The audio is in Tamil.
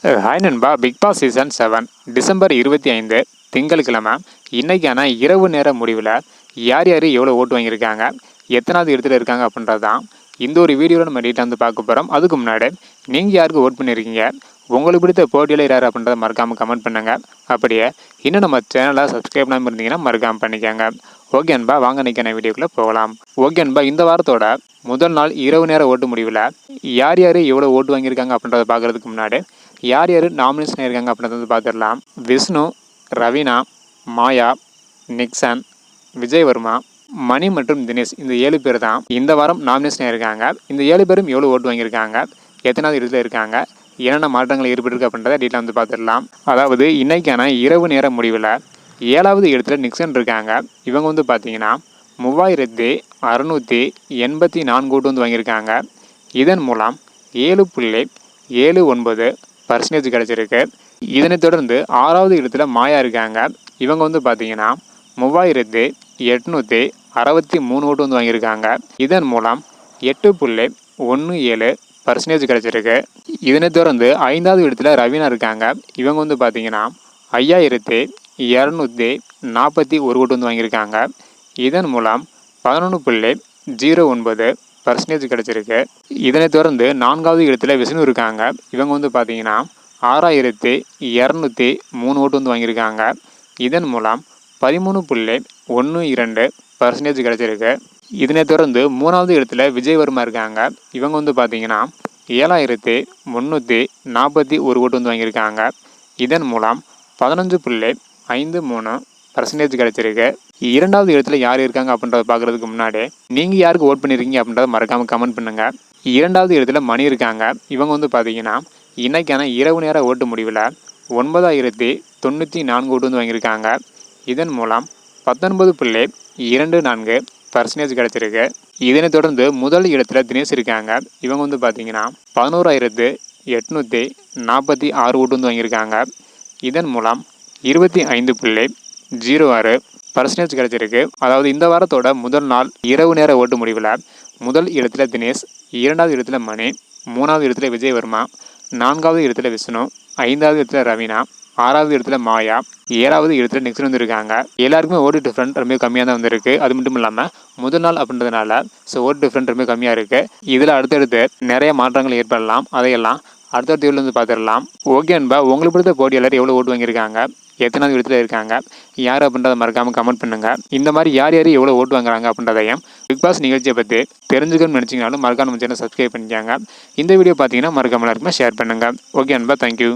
ஹாய் நண்பா. பிக் பாஸ் சீசன் 7 டிசம்பர் 25 திங்கட்கிழமை இன்னைக்கான இரவு நேர முடிவில் யார் யார் எவ்வளோ ஓட்டு வாங்கியிருக்காங்க, எத்தனாவது இடத்துல இருக்காங்க அப்படின்றது தான் இந்த ஒரு வீடியோவில் நம்ம டீட்டெயில் வந்து பார்க்க போகிறோம். அதுக்கு முன்னாடி நீங்கள் யாருக்கு ஓட் பண்ணியிருக்கீங்க, உங்களுக்கு பிடித்த போட்டியாளர் யார் அப்படின்றத மறக்காமல் கமெண்ட் பண்ணுங்கள். அப்படியே இன்னும் நம்ம சேனலை சப்ஸ்கிரைப் பண்ணாமல் இருந்தீங்கன்னா மறக்காமல் பண்ணிக்கோங்க. ஓகே அன்பா, வாங்க நிற்கான வீடியோக்குள்ளே போகலாம். ஓகே அன்பா, இந்த வாரத்தோட முதல் நாள் இரவு நேர ஓட்டு முடிவில் யார் யார் எவ்வளோ ஓட்டு வாங்கியிருக்காங்க அப்படின்றத பார்க்குறதுக்கு முன்னாடி யார் யார் நாமினேஷன் ஆயிருக்காங்க அப்படின்றத வந்து பார்த்துடலாம். விஷ்ணு, ரவீனா, மாயா, நிக்சன், விஜயவர்மா, மணி மற்றும் தினேஷ் இந்த 7 பேர் தான் இந்த வாரம் நாமினேஷன் ஆயிருக்காங்க. இந்த 7 பேரும் எவ்வளோ ஓட்டு வாங்கியிருக்காங்க, எத்தனாவது இடத்துல இருக்காங்க, என்னென்ன மாற்றங்கள் ஏற்பட்டிருக்கு அப்படின்றத டீட்டெயில் வந்து பார்த்துடலாம். அதாவது இன்னைக்கான இரவு நேர முடிவில் 7வது இடத்துல நிக்சன் இருக்காங்க. இவங்க வந்து பார்த்தீங்கன்னா 3684 ஓட்டு வந்து வாங்கியிருக்காங்க. இதன் மூலம் 7.79% கிடச்சிருக்கு. இதனைத் தொடர்ந்து 6வது இடத்துல மாயா இருக்காங்க. இவங்க வந்து பார்த்தீங்கன்னா 3863 ஓட்டு வந்து வாங்கியிருக்காங்க. இதன் மூலம் 8.17% கிடச்சிருக்கு. இதனைத் தொடர்ந்து 5வது இடத்துல ரவீனா இருக்காங்க. இவங்க வந்து பார்த்தீங்கன்னா 5241 ஓட்டு வந்து வாங்கியிருக்காங்க. இதன் மூலம் 11.09% கிடச்சிருக்கு. இதனைத் தொடர்ந்து 4வது இடத்துல விஷ்ணு இருக்காங்க. இவங்க வந்து பார்த்தீங்கன்னா 6203 ஓட்டு வந்து வாங்கியிருக்காங்க. இதன் மூலம் 13.12% கிடச்சிருக்கு. இதனைத் தொடர்ந்து 3வது இடத்துல விஜயவர்மா இருக்காங்க. இவங்க வந்து பார்த்தீங்கன்னா 7341 ஓட்டு வந்து வாங்கியிருக்காங்க. இதன் மூலம் 15.53% கிடச்சிருக்கு. 2வது இடத்துல யார் இருக்காங்க அப்படின்றத பார்க்குறதுக்கு முன்னாடி நீங்கள் யாருக்கு ஓட் பண்ணியிருக்கீங்க அப்படின்றத மறக்காமல் கமெண்ட் பண்ணுங்கள். 2வது இடத்துல மணி இருக்காங்க. இவங்க வந்து பார்த்தீங்கன்னா இன்னைக்கான இரவு நேர ஓட்டு முடிவில் 9094 ஓட்டு வந்து வாங்கியிருக்காங்க. இதன் மூலம் 19.24% கிடச்சிருக்கு. இதனைத் தொடர்ந்து முதல் இடத்துல தினேஷ் இருக்காங்க. இவங்க வந்து பார்த்தீங்கன்னா 11846 ஓட்டு வந்து வாங்கியிருக்காங்க. இதன் மூலம் 25.06% கிடச்சிருக்கு. அதாவது இந்த வாரத்தோட முதல் நாள் இரவு நேர ஓட்டு முடிவில் முதல் இடத்துல தினேஷ், 2வது இடத்துல மணி, 3வது இடத்துல விஜயவர்மா, 4வது இடத்துல விஷ்ணு, 5வது இடத்துல ரவீனா, 6வது இடத்துல மாயா, 7வது இடத்துல நிக்சன் வந்துருக்காங்க. எல்லாருக்குமே ஓட்டு டிஃப்ரெண்ட் ரொம்ப கம்மியாக தான் வந்திருக்கு. அது மட்டும் இல்லாமல் முதல் நாள் அப்படின்றதுனால ஓட்டு டிஃப்ரெண்ட் ரொம்ப கம்மியாக இருக்குது. இதில் அடுத்தடுத்து நிறைய மாற்றங்கள் ஏற்படலாம். அதையெல்லாம் அடுத்தடுத்த வீடியோவில் வந்து பார்த்துடலாம். ஓகே அன்பா, உங்களுக்கு பிடித்த போட்டியாளர் எவ்வளோ ஓட்டு வாங்கியிருக்காங்க, எத்தனாவது இடத்துல இருக்காங்க, யார் அப்படின்றத மறக்காமல் கமெண்ட் பண்ணுங்கள். இந்த மாதிரி யார் யார் எவ்வளோ ஓட்டு வாங்குறாங்க அப்படின்றதையும் பிக் பாஸ் நிகழ்ச்சியை பற்றி தெரிஞ்சுக்கணும்னு நினச்சிங்கனாலும் மறக்காம சேனல் சப்ஸ்கிரைப் பண்ணிக்காங்க. இந்த வீடியோ பார்த்தீங்கன்னா மறக்காமல் எல்லாருக்குமே ஷேர் பண்ணுங்கள். ஓகே அன்பா, தேங்க்யூ.